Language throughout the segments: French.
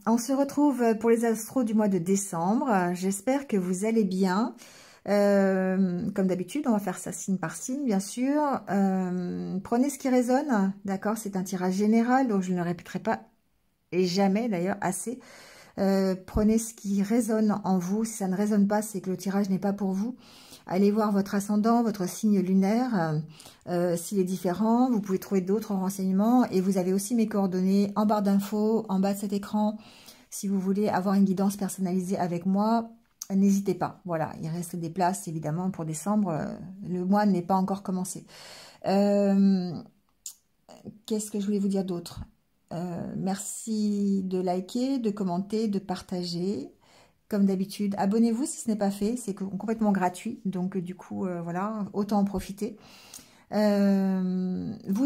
on se retrouve pour les astros du mois de décembre. J'espère que vous allez bien. Comme d'habitude, on va faire ça signe par signe, bien sûr. Prenez ce qui résonne, d'accord? C'est un tirage général, donc je ne le répéterai pas, et jamais d'ailleurs, assez. Prenez ce qui résonne en vous. Si ça ne résonne pas, c'est que le tirage n'est pas pour vous. Allez voir votre ascendant, votre signe lunaire, s'il est différent. Vous pouvez trouver d'autres renseignements. Et vous avez aussi mes coordonnées en barre d'infos, en bas de cet écran. Si vous voulez avoir une guidance personnalisée avec moi, n'hésitez pas. Voilà, il reste des places, évidemment, pour décembre. Le mois n'est pas encore commencé. Qu'est-ce que je voulais vous dire d'autre? Merci de liker, de commenter, de partager. Comme d'habitude, abonnez-vous si ce n'est pas fait, c'est complètement gratuit, donc du coup, voilà, autant en profiter. Vous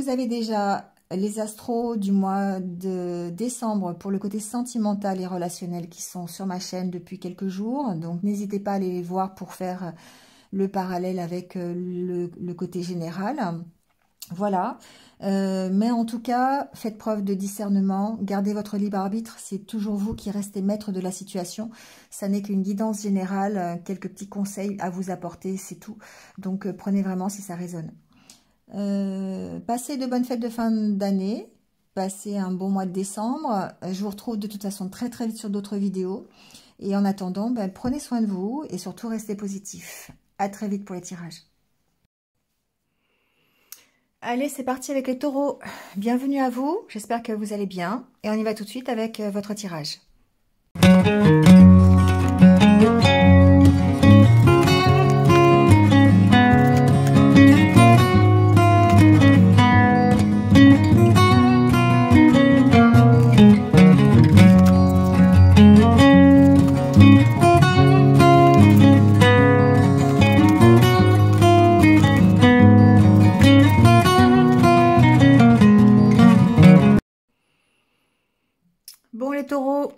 avez déjà les astros du mois de décembre pour le côté sentimental et relationnel qui sont sur ma chaîne depuis quelques jours, donc n'hésitez pas à aller les voir pour faire le parallèle avec le côté général. Voilà, mais en tout cas, faites preuve de discernement, gardez votre libre arbitre, c'est toujours vous qui restez maître de la situation, ça n'est qu'une guidance générale, quelques petits conseils à vous apporter, c'est tout, donc prenez vraiment si ça résonne. Passez de bonnes fêtes de fin d'année, passez un bon mois de décembre, je vous retrouve de toute façon très vite sur d'autres vidéos, et en attendant, prenez soin de vous, et surtout restez positif. À très vite pour les tirages. Allez, c'est parti avec les taureaux. Bienvenue à vous, j'espère que vous allez bien. Et on y va tout de suite avec votre tirage. Bon les taureaux,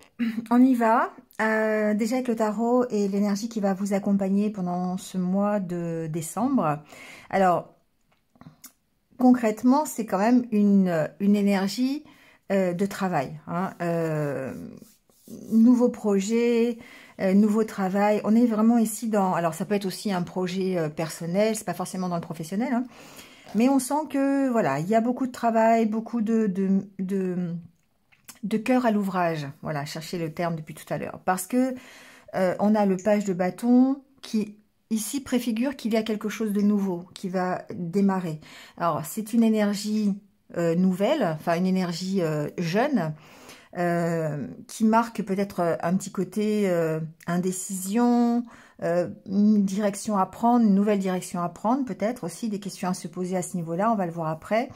on y va. Déjà avec le tarot et l'énergie qui va vous accompagner pendant ce mois de décembre. Alors, concrètement, c'est quand même une énergie de travail. Hein. Nouveau projet, nouveau travail. On est vraiment ici dans... Alors, ça peut être aussi un projet personnel, c'est pas forcément dans le professionnel. Hein. Mais on sent que, voilà, il y a beaucoup de travail, beaucoup de cœur à l'ouvrage, voilà, cherchez le terme depuis tout à l'heure, parce que on a le page de bâton qui ici préfigure qu'il y a quelque chose de nouveau qui va démarrer. Alors c'est une énergie nouvelle, enfin une énergie jeune, qui marque peut-être un petit côté indécision, une direction à prendre, une nouvelle direction à prendre, peut-être aussi des questions à se poser à ce niveau-là, on va le voir après.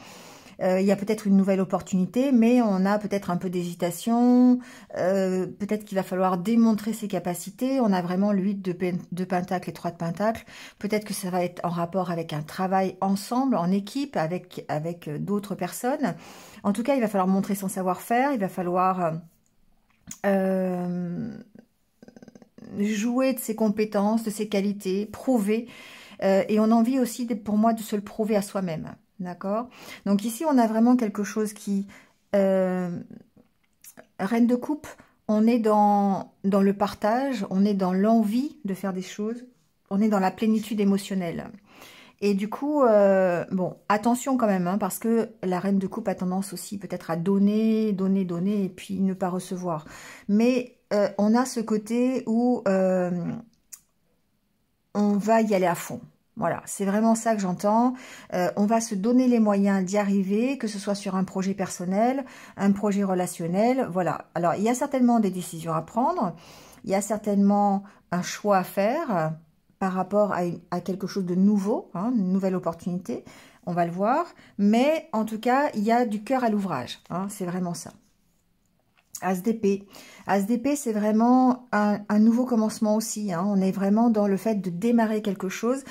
Il y a peut-être une nouvelle opportunité, mais on a peut-être un peu d'hésitation, peut-être qu'il va falloir démontrer ses capacités. On a vraiment le 8 de Pentacle et 3 de Pentacle. Peut-être que ça va être en rapport avec un travail ensemble, en équipe, avec d'autres personnes. En tout cas, il va falloir montrer son savoir-faire, il va falloir jouer de ses compétences, de ses qualités, prouver. Et on a envie aussi, pour moi, de se le prouver à soi-même. D'accord? Donc ici, on a vraiment quelque chose qui... Reine de coupe, on est dans le partage, on est dans l'envie de faire des choses, on est dans la plénitude émotionnelle. Et du coup, bon, attention quand même, hein, parce que la reine de coupe a tendance aussi peut-être à donner, et puis ne pas recevoir. Mais on a ce côté où on va y aller à fond. Voilà, c'est vraiment ça que j'entends. On va se donner les moyens d'y arriver, que ce soit sur un projet personnel, un projet relationnel. Voilà, alors il y a certainement des décisions à prendre, il y a certainement un choix à faire par rapport à quelque chose de nouveau, hein, une nouvelle opportunité, on va le voir. Mais en tout cas, il y a du cœur à l'ouvrage, hein, c'est vraiment ça. As d'épée. As d'épée, c'est vraiment un nouveau commencement aussi. Hein. On est vraiment dans le fait de démarrer quelque chose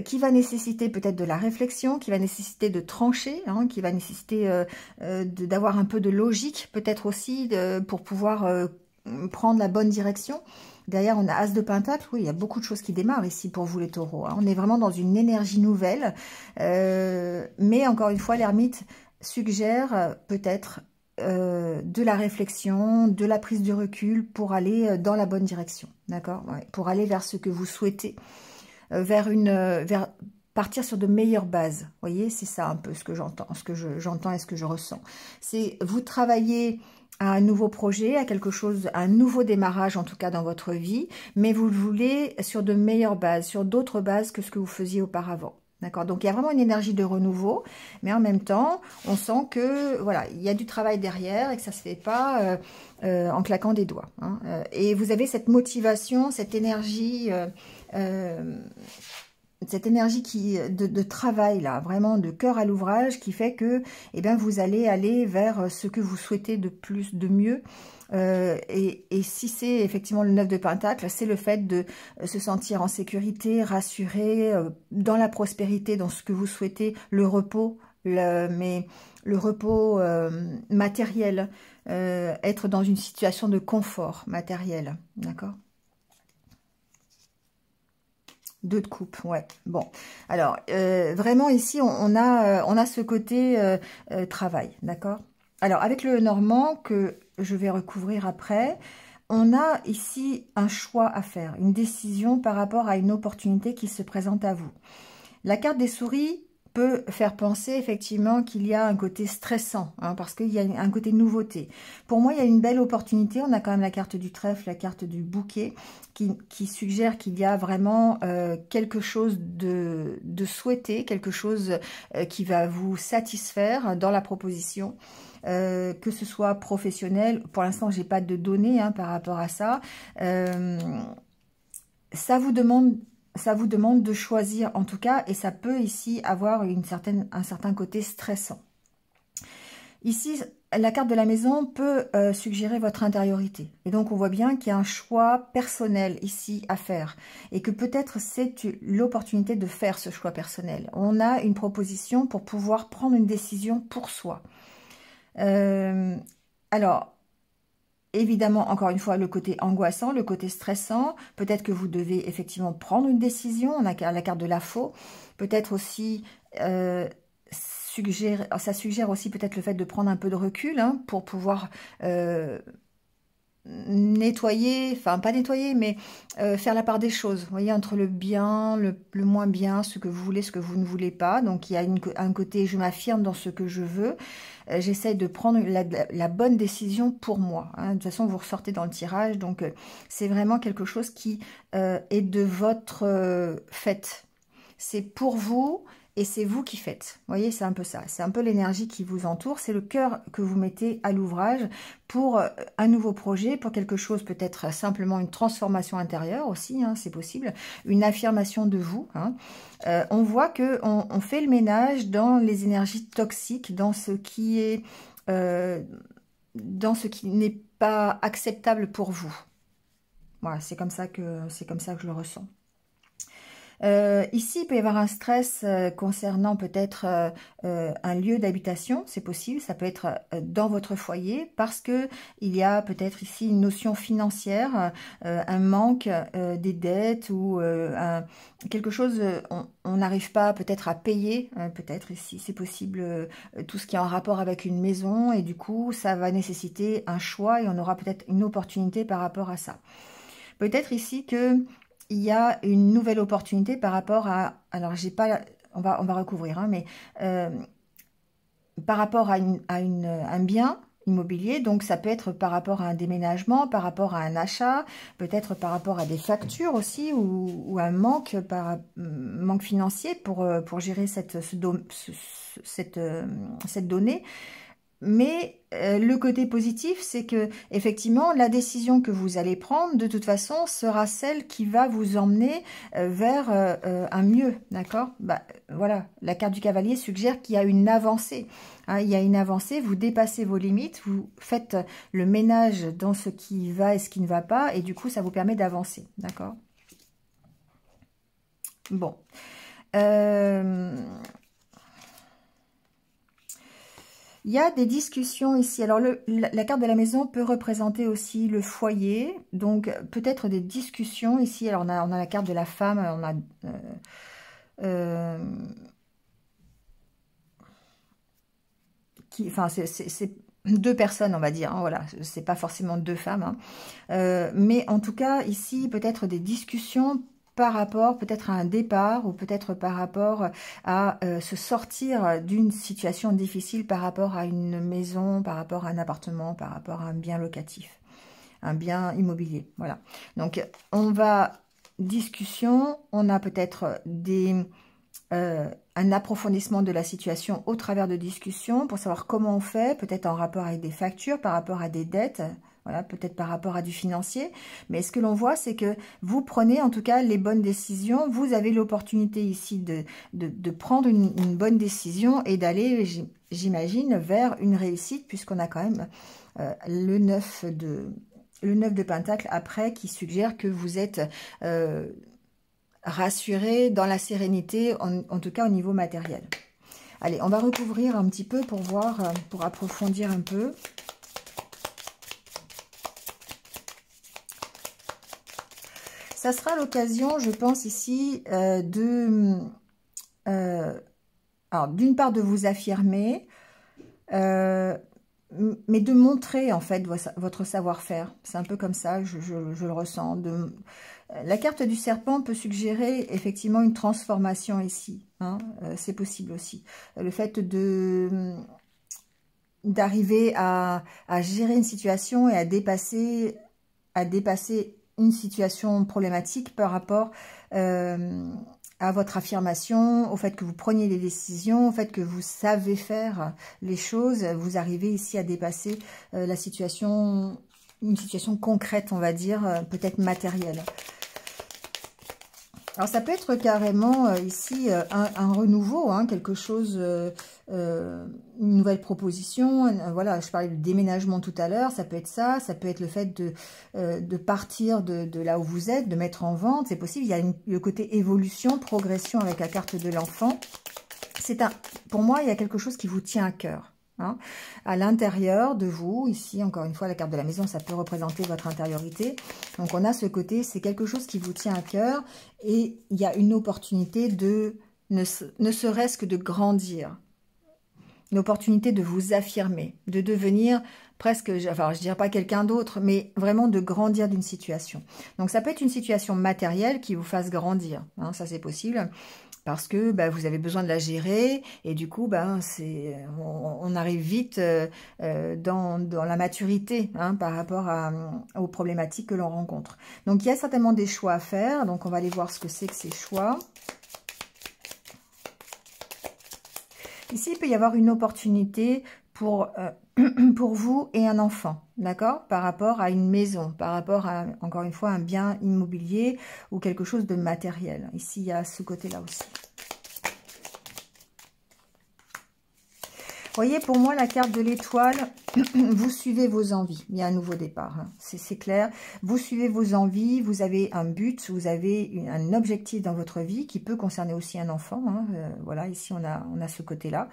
qui va nécessiter peut-être de la réflexion, qui va nécessiter de trancher, hein, qui va nécessiter d'avoir un peu de logique, peut-être aussi pour pouvoir prendre la bonne direction. Derrière, on a As de Pentacle. Oui, il y a beaucoup de choses qui démarrent ici pour vous les taureaux. Hein. On est vraiment dans une énergie nouvelle. Mais encore une fois, l'ermite suggère peut-être de la réflexion, de la prise de recul pour aller dans la bonne direction, d'accord? Ouais, pour aller vers ce que vous souhaitez, vers partir sur de meilleures bases. Vous voyez, c'est ça un peu ce que j'entends, j'entends et ce que je ressens. C'est vous travaillez à un nouveau projet, à quelque chose, à un nouveau démarrage en tout cas dans votre vie, mais vous le voulez sur de meilleures bases, sur d'autres bases que ce que vous faisiez auparavant. D'accord? Donc il y a vraiment une énergie de renouveau, mais en même temps, on sent que voilà, il y a du travail derrière et que ça se fait pas en claquant des doigts. Hein. Et vous avez cette motivation, cette énergie de travail là, vraiment de cœur à l'ouvrage, qui fait que eh bien, vous allez aller vers ce que vous souhaitez de plus, de mieux. Et si c'est effectivement le 9 de Pentacle, c'est le fait de se sentir en sécurité, rassuré, dans la prospérité, dans ce que vous souhaitez, le repos, mais le repos matériel, être dans une situation de confort matériel, d'accord? 2 de coupe, ouais. Bon, alors, vraiment ici, on a ce côté travail, d'accord? Alors, avec le Normand, que je vais recouvrir après, on a ici un choix à faire, une décision par rapport à une opportunité qui se présente à vous. La carte des souris peut faire penser effectivement qu'il y a un côté stressant, hein, parce qu'il y a un côté nouveauté. Pour moi, il y a une belle opportunité. On a quand même la carte du trèfle, la carte du bouquet, qui suggère qu'il y a vraiment quelque chose de souhaité, quelque chose qui va vous satisfaire dans la proposition. Que ce soit professionnel, pour l'instant j'ai pas de données hein, par rapport à ça. Ça vous demande de choisir en tout cas, et ça peut ici avoir un certain côté stressant. Ici, la carte de la maison peut suggérer votre intériorité. Et donc, on voit bien qu'il y a un choix personnel ici à faire. Et que peut-être c'est l'opportunité de faire ce choix personnel. On a une proposition pour pouvoir prendre une décision pour soi. Alors, évidemment, encore une fois, le côté angoissant, le côté stressant. Peut-être que vous devez effectivement prendre une décision. On a la carte de la faux. Peut-être aussi... ça suggère aussi peut-être le fait de prendre un peu de recul hein, pour pouvoir nettoyer, enfin pas nettoyer, mais faire la part des choses, vous voyez, entre le bien, le moins bien, ce que vous voulez, ce que vous ne voulez pas. Donc il y a un côté, je m'affirme dans ce que je veux, j'essaie de prendre la bonne décision pour moi. Hein. De toute façon, vous ressortez dans le tirage, donc c'est vraiment quelque chose qui est de votre fait. C'est pour vous. Et c'est vous qui faites. Vous voyez, c'est un peu ça. C'est un peu l'énergie qui vous entoure. C'est le cœur que vous mettez à l'ouvrage pour un nouveau projet, pour quelque chose, peut-être simplement une transformation intérieure aussi, hein, c'est possible. Une affirmation de vous. Hein. On voit qu'on fait le ménage dans les énergies toxiques, dans ce qui est, dans ce qui n'est pas acceptable pour vous. Voilà, c'est comme ça que je le ressens. Ici, il peut y avoir un stress concernant peut-être un lieu d'habitation, c'est possible, ça peut être dans votre foyer, parce que il y a peut-être ici une notion financière, un manque des dettes ou quelque chose, on n'arrive pas peut-être à payer, peut-être ici c'est possible, tout ce qui est en rapport avec une maison, et du coup ça va nécessiter un choix et on aura peut-être une opportunité par rapport à ça. Peut-être ici que il y a une nouvelle opportunité par rapport à... Alors, j'ai pas... On va recouvrir, hein, mais par rapport à un bien immobilier, donc ça peut être par rapport à un déménagement, par rapport à un achat, peut-être par rapport à des factures aussi, ou un manque financier pour gérer cette donnée. Mais le côté positif, c'est que effectivement, la décision que vous allez prendre, de toute façon, sera celle qui va vous emmener vers un mieux, d'accord? Bah, voilà, la carte du cavalier suggère qu'il y a une avancée. Hein, il y a une avancée, vous dépassez vos limites, vous faites le ménage dans ce qui va et ce qui ne va pas, et du coup, ça vous permet d'avancer, d'accord? Bon. Il y a des discussions ici. Alors, la carte de la maison peut représenter aussi le foyer. Donc, peut-être des discussions ici. Alors, on a la carte de la femme. On a... enfin, deux personnes, on va dire, hein, voilà, c'est pas forcément deux femmes, hein. Mais en tout cas, ici, peut-être des discussions par rapport peut-être à un départ ou peut-être par rapport à se sortir d'une situation difficile par rapport à une maison, par rapport à un appartement, par rapport à un bien locatif, un bien immobilier, voilà. Donc, on va discussion, on a peut-être un approfondissement de la situation au travers de discussions pour savoir comment on fait, peut-être en rapport avec des factures, par rapport à des dettes, voilà, peut-être par rapport à du financier. Mais ce que l'on voit, c'est que vous prenez en tout cas les bonnes décisions. Vous avez l'opportunité ici de prendre une bonne décision et d'aller, j'imagine, vers une réussite, puisqu'on a quand même le 9 de Pentacle après qui suggère que vous êtes rassuré dans la sérénité, en tout cas au niveau matériel. Allez, on va recouvrir un petit peu pour voir, pour approfondir un peu. Ça sera l'occasion, je pense ici, d'une part de vous affirmer, mais de montrer en fait votre savoir-faire. C'est un peu comme ça, je le ressens. La carte du serpent peut suggérer effectivement une transformation ici, hein, c'est possible aussi. Le fait d'arriver à gérer une situation et à dépasser une situation problématique par rapport à votre affirmation, au fait que vous preniez des décisions, au fait que vous savez faire les choses. Vous arrivez ici à dépasser la situation, une situation concrète, on va dire, peut-être matérielle. Alors ça peut être carrément ici un renouveau, hein, quelque chose, une nouvelle proposition. Voilà, je parlais de déménagement tout à l'heure, ça peut être ça peut être le fait de partir de là où vous êtes, de mettre en vente, c'est possible. Il y a le côté évolution, progression avec la carte de l'enfant. Pour moi, il y a quelque chose qui vous tient à cœur. Hein, à l'intérieur de vous, ici encore une fois la carte de la maison, ça peut représenter votre intériorité. Donc on a ce côté, c'est quelque chose qui vous tient à cœur et il y a une opportunité de ne serait-ce que de grandir, une opportunité de vous affirmer, de devenir presque, enfin je dirais pas quelqu'un d'autre, mais vraiment de grandir d'une situation. Donc ça peut être une situation matérielle qui vous fasse grandir, hein, ça c'est possible. Parce que vous avez besoin de la gérer et du coup on arrive vite dans la maturité, hein, par rapport aux problématiques que l'on rencontre. Donc il y a certainement des choix à faire, donc on va aller voir ce que c'est que ces choix. Ici il peut y avoir une opportunité pour vous et un enfant, d'accord, par rapport à une maison, par rapport à, encore une fois, un bien immobilier ou quelque chose de matériel. Ici, il y a ce côté-là aussi. Vous voyez, pour moi, la carte de l'étoile, vous suivez vos envies. Il y a un nouveau départ, hein. C'est clair. Vous suivez vos envies, vous avez un but, vous avez un objectif dans votre vie qui peut concerner aussi un enfant, hein. Voilà, ici, on a ce côté-là.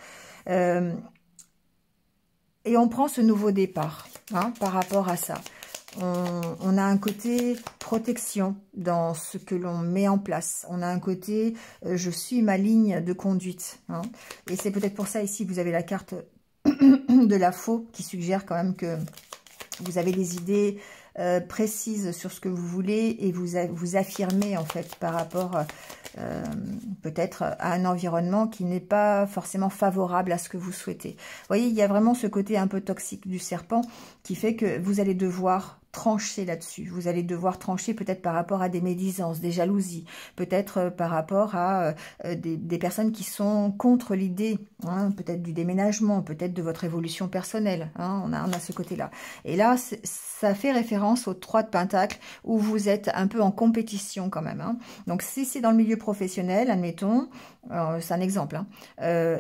Et on prend ce nouveau départ, hein, par rapport à ça. On a un côté protection dans ce que l'on met en place. On a un côté je suis ma ligne de conduite, hein. Et c'est peut-être pour ça ici vous avez la carte de la faux qui suggère quand même que vous avez des idées précises sur ce que vous voulez et vous affirmez en fait par rapport peut-être à un environnement qui n'est pas forcément favorable à ce que vous souhaitez. Vous voyez, il y a vraiment ce côté un peu toxique du serpent qui fait que vous allez devoir trancher là-dessus. Vous allez devoir trancher peut-être par rapport à des médisances, des jalousies, peut-être par rapport à des personnes qui sont contre l'idée, hein, peut-être du déménagement, peut-être de votre évolution personnelle, hein, on a ce côté-là. Et là, ça fait référence aux 3 de Pentacle où vous êtes un peu en compétition quand même, hein. Donc si c'est dans le milieu professionnel, admettons, c'est un exemple, hein,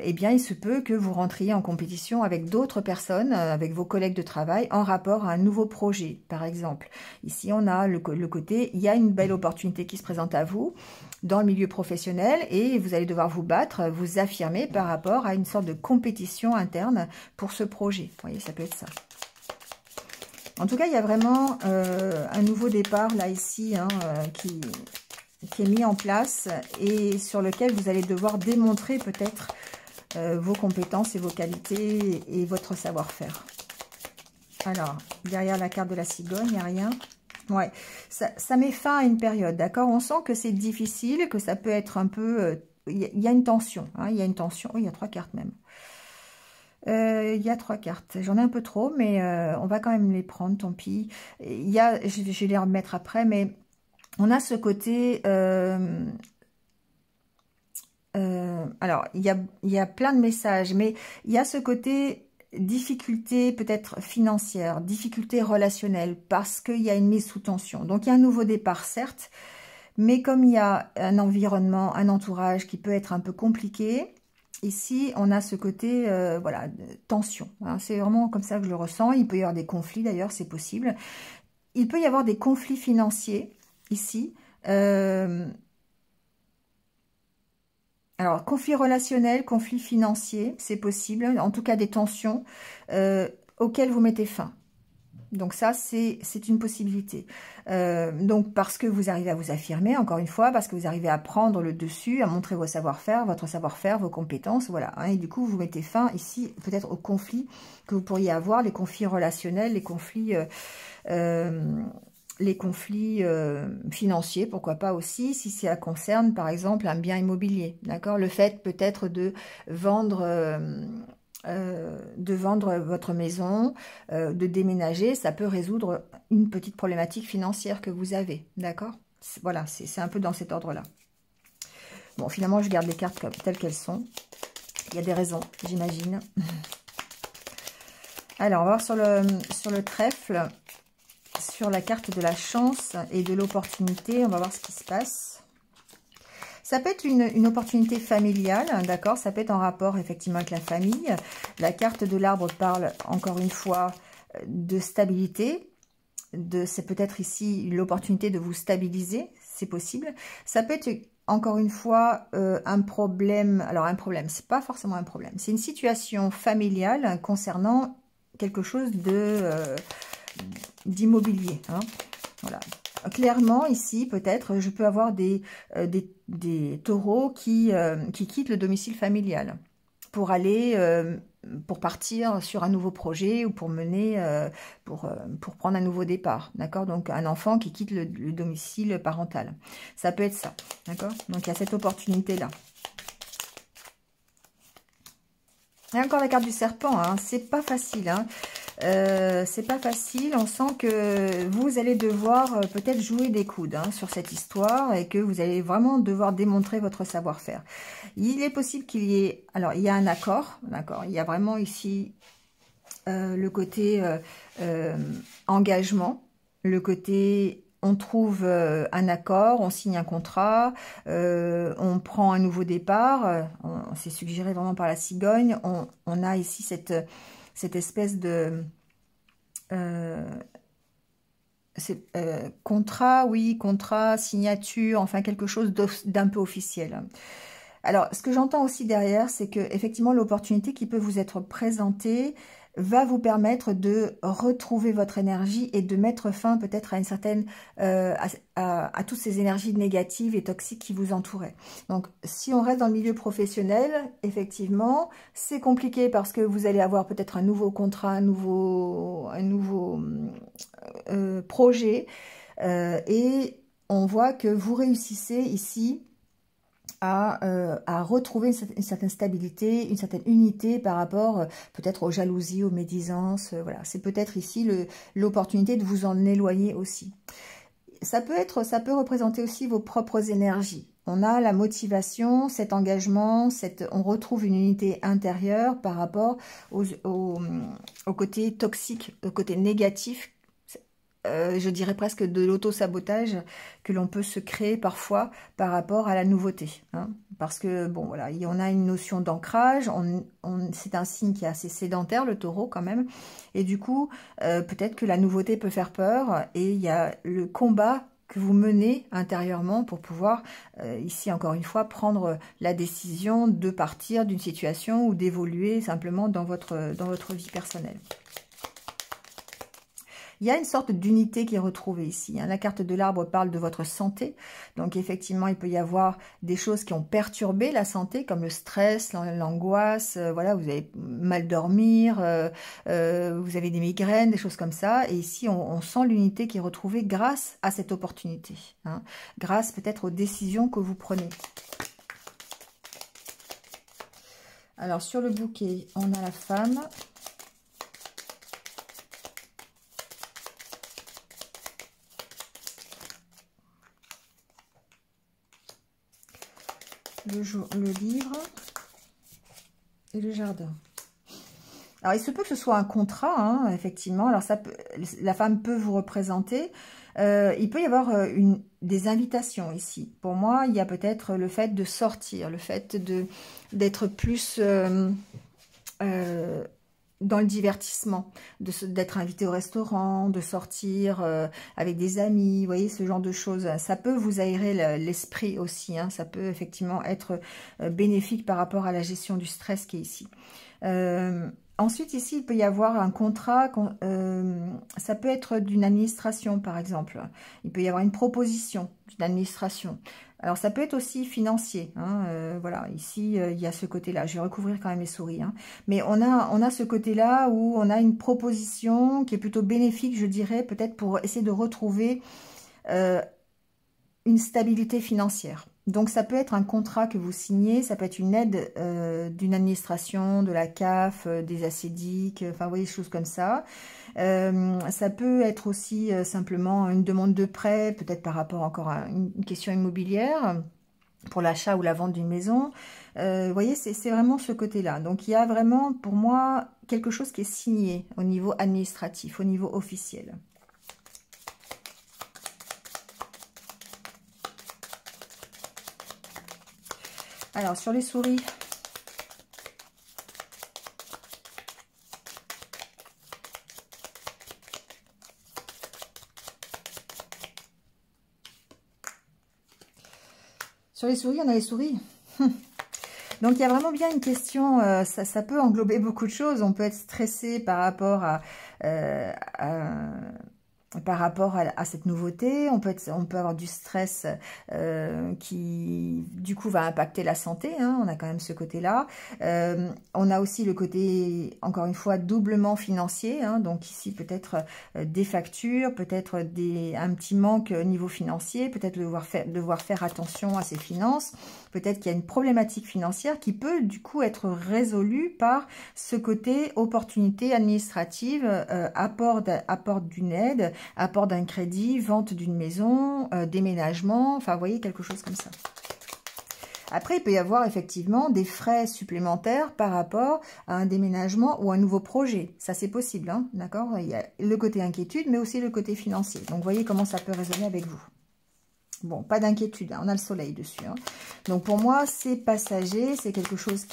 eh bien il se peut que vous rentriez en compétition avec d'autres personnes, avec vos collègues de travail, en rapport à un nouveau projet, par exemple. Ici, on a le côté, il y a une belle opportunité qui se présente à vous dans le milieu professionnel et vous allez devoir vous battre, vous affirmer par rapport à une sorte de compétition interne pour ce projet. Vous voyez, ça peut être ça. En tout cas, il y a vraiment un nouveau départ, là, ici, hein, qui est mis en place et sur lequel vous allez devoir démontrer peut-être vos compétences et vos qualités et votre savoir-faire. Alors, derrière la carte de la cigogne, il n'y a rien. Ouais, ça met fin à une période, d'accord? On sent que c'est difficile, que ça peut être un peu... Il y a une tension, hein, il y a une tension. Oh, il y a 3 cartes même. Il y a 3 cartes. J'en ai un peu trop, mais on va quand même les prendre, tant pis. Je vais les remettre après, mais on a ce côté... alors, il y a plein de messages, mais il y a ce côté difficulté peut-être financière, difficulté relationnelle, parce qu'il y a une mise sous tension. Donc, il y a un nouveau départ, certes, mais comme il y a un environnement, un entourage qui peut être un peu compliqué, ici, on a ce côté, voilà, tension. Hein. C'est vraiment comme ça que je le ressens. Il peut y avoir des conflits, d'ailleurs, c'est possible. Il peut y avoir des conflits financiers, ici. Alors, conflit relationnel, conflit financier, c'est possible. En tout cas, des tensions auxquelles vous mettez fin. Donc ça, c'est une possibilité. Donc, parce que vous arrivez à vous affirmer, encore une fois, parce que vous arrivez à prendre le dessus, à montrer vos savoir-faire, votre savoir-faire, vos compétences, voilà. Hein, et du coup, vous mettez fin ici, peut-être aux conflits que vous pourriez avoir, les conflits relationnels, les conflits financiers, pourquoi pas aussi, si ça concerne par exemple un bien immobilier, d'accord? Le fait peut-être de vendre votre maison, de déménager, ça peut résoudre une petite problématique financière que vous avez, d'accord? Voilà, c'est un peu dans cet ordre-là. Bon, finalement, je garde les cartes telles qu'elles sont. Il y a des raisons, j'imagine. Alors, on va voir sur le trèfle. Sur la carte de la chance et de l'opportunité, on va voir ce qui se passe. Ça peut être une opportunité familiale, d'accord? Ça peut être en rapport effectivement avec la famille. La carte de l'arbre parle encore une fois de stabilité. C'est peut-être ici l'opportunité de vous stabiliser, c'est possible. Ça peut être encore une fois un problème. Alors un problème, c'est pas forcément un problème. C'est une situation familiale concernant quelque chose d'immobilier, hein. Voilà. Clairement, ici, peut-être, je peux avoir des taureaux qui quittent le domicile familial pour aller, pour partir sur un nouveau projet ou pour mener, pour prendre un nouveau départ, d'accord? Donc, un enfant qui quitte le domicile parental. Ça peut être ça, d'accord? Donc, il y a cette opportunité-là. Et encore la carte du serpent, hein. C'est pas facile, hein. C'est pas facile, on sent que vous allez devoir peut-être jouer des coudes hein, sur cette histoire et que vous allez vraiment devoir démontrer votre savoir-faire. Il est possible qu'il y ait, alors il y a un accord, d'accord, il y a vraiment ici le côté engagement, le côté on trouve un accord, on signe un contrat, on prend un nouveau départ, c'est suggéré vraiment par la cigogne, on a ici cette espèce de contrat, oui, contrat, signature, enfin quelque chose d'un peu officiel. Alors, ce que j'entends aussi derrière, c'est que effectivement l'opportunité qui peut vous être présentée va vous permettre de retrouver votre énergie et de mettre fin peut-être à une certaine à toutes ces énergies négatives et toxiques qui vous entouraient. Donc, si on reste dans le milieu professionnel, effectivement, c'est compliqué parce que vous allez avoir peut-être un nouveau contrat, un nouveau projet et on voit que vous réussissez ici à retrouver une certaine stabilité, une certaine unité par rapport peut-être aux jalousies, aux médisances. Voilà, c'est peut-être ici l'opportunité de vous en éloigner aussi. Ça peut représenter aussi vos propres énergies. On a la motivation, cet engagement, on retrouve une unité intérieure par rapport au côté toxique, au côté négatif. Je dirais presque de l'auto-sabotage que l'on peut se créer parfois par rapport à la nouveauté. Hein, parce que, bon, voilà, on a une notion d'ancrage, c'est un signe qui est assez sédentaire, le taureau quand même, et du coup, peut-être que la nouveauté peut faire peur, et il y a le combat que vous menez intérieurement pour pouvoir, ici encore une fois, prendre la décision de partir d'une situation ou d'évoluer simplement dans votre vie personnelle. Il y a une sorte d'unité qui est retrouvée ici. Hein. La carte de l'arbre parle de votre santé. Donc effectivement, il peut y avoir des choses qui ont perturbé la santé, comme le stress, l'angoisse. Voilà, vous avez mal dormir, vous avez des migraines, des choses comme ça. Et ici, on sent l'unité qui est retrouvée grâce à cette opportunité. Hein. Grâce peut-être aux décisions que vous prenez. Alors, sur le bouquet, on a la femme. Le livre et le jardin. Alors, il se peut que ce soit un contrat, hein, effectivement. Alors, la femme peut vous représenter. Il peut y avoir des invitations ici. Pour moi, il y a peut-être le fait de sortir, le fait d'être plus dans le divertissement, d'être invité au restaurant, de sortir avec des amis, vous voyez, ce genre de choses. Ça peut vous aérer l'esprit aussi, hein. Ça peut effectivement être bénéfique par rapport à la gestion du stress qui est ici. Ensuite, ici, il peut y avoir un contrat, ça peut être d'une administration, par exemple. Il peut y avoir une proposition d'une administration. Alors, ça peut être aussi financier. Hein, voilà, ici, il y a ce côté-là. Je vais recouvrir quand même les souris. Hein. Mais on a ce côté-là où on a une proposition qui est plutôt bénéfique, je dirais, peut-être pour essayer de retrouver une stabilité financière. Donc, ça peut être un contrat que vous signez, ça peut être une aide d'une administration, de la CAF, des ACDIC, enfin, vous voyez, des choses comme ça. Ça peut être aussi simplement une demande de prêt, peut-être par rapport encore à une question immobilière, pour l'achat ou la vente d'une maison. Vous voyez, c'est vraiment ce côté-là. Donc, il y a vraiment, pour moi, quelque chose qui est signé au niveau administratif, au niveau officiel. Alors, sur les souris, on a les souris. Donc, il y a vraiment bien une question, ça peut englober beaucoup de choses. On peut être stressé par rapport à cette nouveauté, on peut avoir du stress qui du coup va impacter la santé, hein, on a quand même ce côté-là. On a aussi le côté, encore une fois, doublement financier, hein, donc ici peut-être des factures, peut-être un petit manque au niveau financier, peut-être devoir faire attention à ses finances, peut-être qu'il y a une problématique financière qui peut du coup être résolue par ce côté opportunité administrative, apport d'une aide, apport d'un crédit, vente d'une maison, déménagement, enfin, vous voyez, quelque chose comme ça. Après, il peut y avoir effectivement des frais supplémentaires par rapport à un déménagement ou un nouveau projet. Ça, c'est possible, hein, d'accord? Il y a le côté inquiétude, mais aussi le côté financier. Donc, vous voyez comment ça peut résonner avec vous. Bon, pas d'inquiétude, hein, on a le soleil dessus. Hein. Donc, pour moi, c'est passager, c'est quelque chose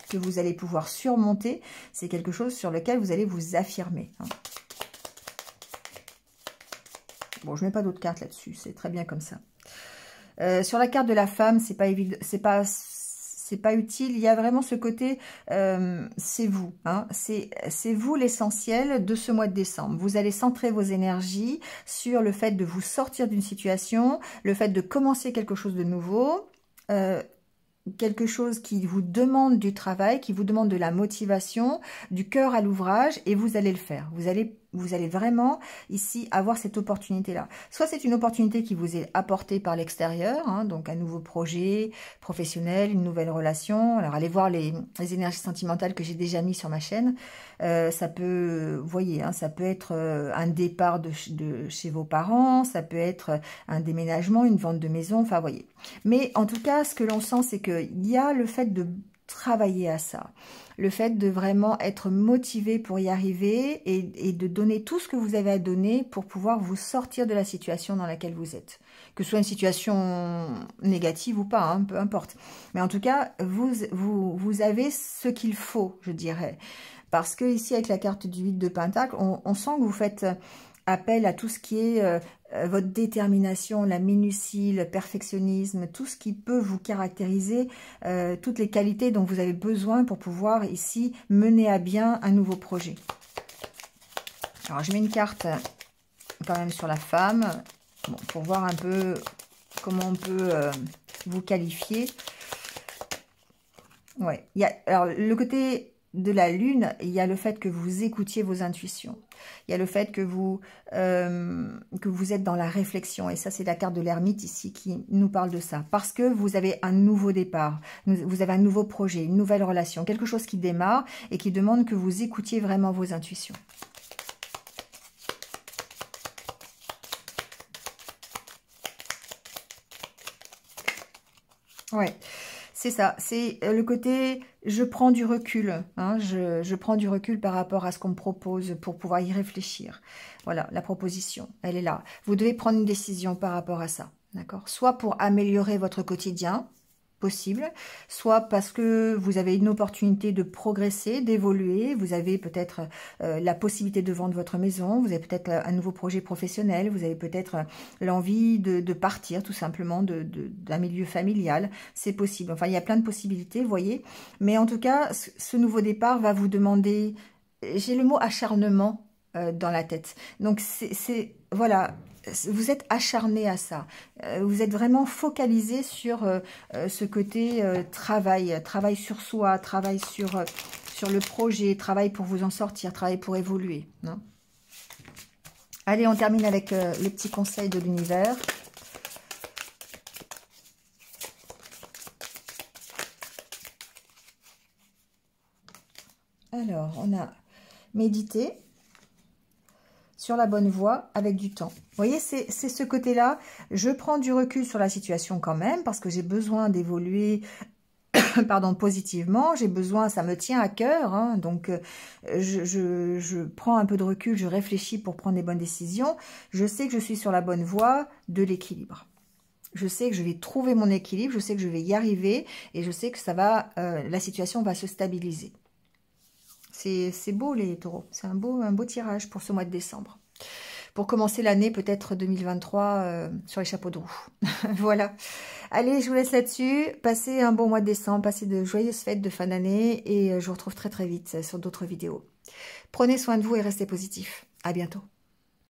que vous allez pouvoir surmonter. C'est quelque chose sur lequel vous allez vous affirmer, hein. Bon, je ne mets pas d'autres cartes là-dessus, c'est très bien comme ça. Sur la carte de la femme, c'est pas évident, c'est pas utile. Il y a vraiment ce côté, c'est vous, hein, c'est vous l'essentiel de ce mois de décembre. Vous allez centrer vos énergies sur le fait de vous sortir d'une situation, le fait de commencer quelque chose de nouveau. Quelque chose qui vous demande du travail, qui vous demande de la motivation, du cœur à l'ouvrage, et vous allez le faire. Vous allez vraiment ici avoir cette opportunité-là. Soit c'est une opportunité qui vous est apportée par l'extérieur, hein, donc un nouveau projet professionnel, une nouvelle relation. Alors allez voir les énergies sentimentales que j'ai déjà mis sur ma chaîne. Ça peut, vous voyez, hein, ça peut être un départ de chez vos parents, ça peut être un déménagement, une vente de maison, enfin, vous voyez. Mais en tout cas, ce que l'on sent, c'est qu'il y a le fait de travailler à ça, le fait de vraiment être motivé pour y arriver et de donner tout ce que vous avez à donner pour pouvoir vous sortir de la situation dans laquelle vous êtes. Que ce soit une situation négative ou pas, hein, peu importe. Mais en tout cas, vous avez ce qu'il faut, je dirais. Parce que ici, avec la carte du 8 de Pentacle, on sent que vous faites appel à tout ce qui est votre détermination, la minutie, le perfectionnisme, tout ce qui peut vous caractériser, toutes les qualités dont vous avez besoin pour pouvoir ici mener à bien un nouveau projet. Alors, je mets une carte quand même sur la femme, bon, pour voir un peu comment on peut vous qualifier. Ouais, alors le côté de la lune, il y a le fait que vous écoutiez vos intuitions. Il y a le fait que vous êtes dans la réflexion. Et ça, c'est la carte de l'ermite ici qui nous parle de ça. Parce que vous avez un nouveau départ. Vous avez un nouveau projet, une nouvelle relation. Quelque chose qui démarre et qui demande que vous écoutiez vraiment vos intuitions. Ouais. C'est ça, c'est le côté je prends du recul, hein, je prends du recul par rapport à ce qu'on me propose pour pouvoir y réfléchir. Voilà, la proposition, elle est là. Vous devez prendre une décision par rapport à ça, d'accord? Soit pour améliorer votre quotidien, possible, soit parce que vous avez une opportunité de progresser, d'évoluer, vous avez peut-être la possibilité de vendre votre maison, vous avez peut-être un nouveau projet professionnel, vous avez peut-être l'envie de partir tout simplement d'un milieu familial, c'est possible. Enfin, il y a plein de possibilités, vous voyez, mais en tout cas, ce nouveau départ va vous demander, j'ai le mot acharnement dans la tête, donc voilà, vous êtes acharné à ça, vous êtes vraiment focalisé sur ce côté travail sur soi, travail sur le projet, travail pour vous en sortir, travail pour évoluer. Hein. Allez, on termine avec les petits conseils de l'univers. Alors, on a médité. Sur la bonne voie avec du temps. Vous voyez, c'est ce côté-là. Je prends du recul sur la situation quand même parce que j'ai besoin d'évoluer pardon, positivement. J'ai besoin, ça me tient à cœur. Hein, donc, je prends un peu de recul, je réfléchis pour prendre des bonnes décisions. Je sais que je suis sur la bonne voie de l'équilibre. Je sais que je vais trouver mon équilibre, je sais que je vais y arriver et je sais que ça va, la situation va se stabiliser. C'est beau les taureaux, c'est un beau tirage pour ce mois de décembre. Pour commencer l'année peut-être 2023 sur les chapeaux de roue. Voilà. Allez, je vous laisse là-dessus. Passez un bon mois de décembre, passez de joyeuses fêtes de fin d'année et je vous retrouve très très vite sur d'autres vidéos. Prenez soin de vous et restez positifs. À bientôt.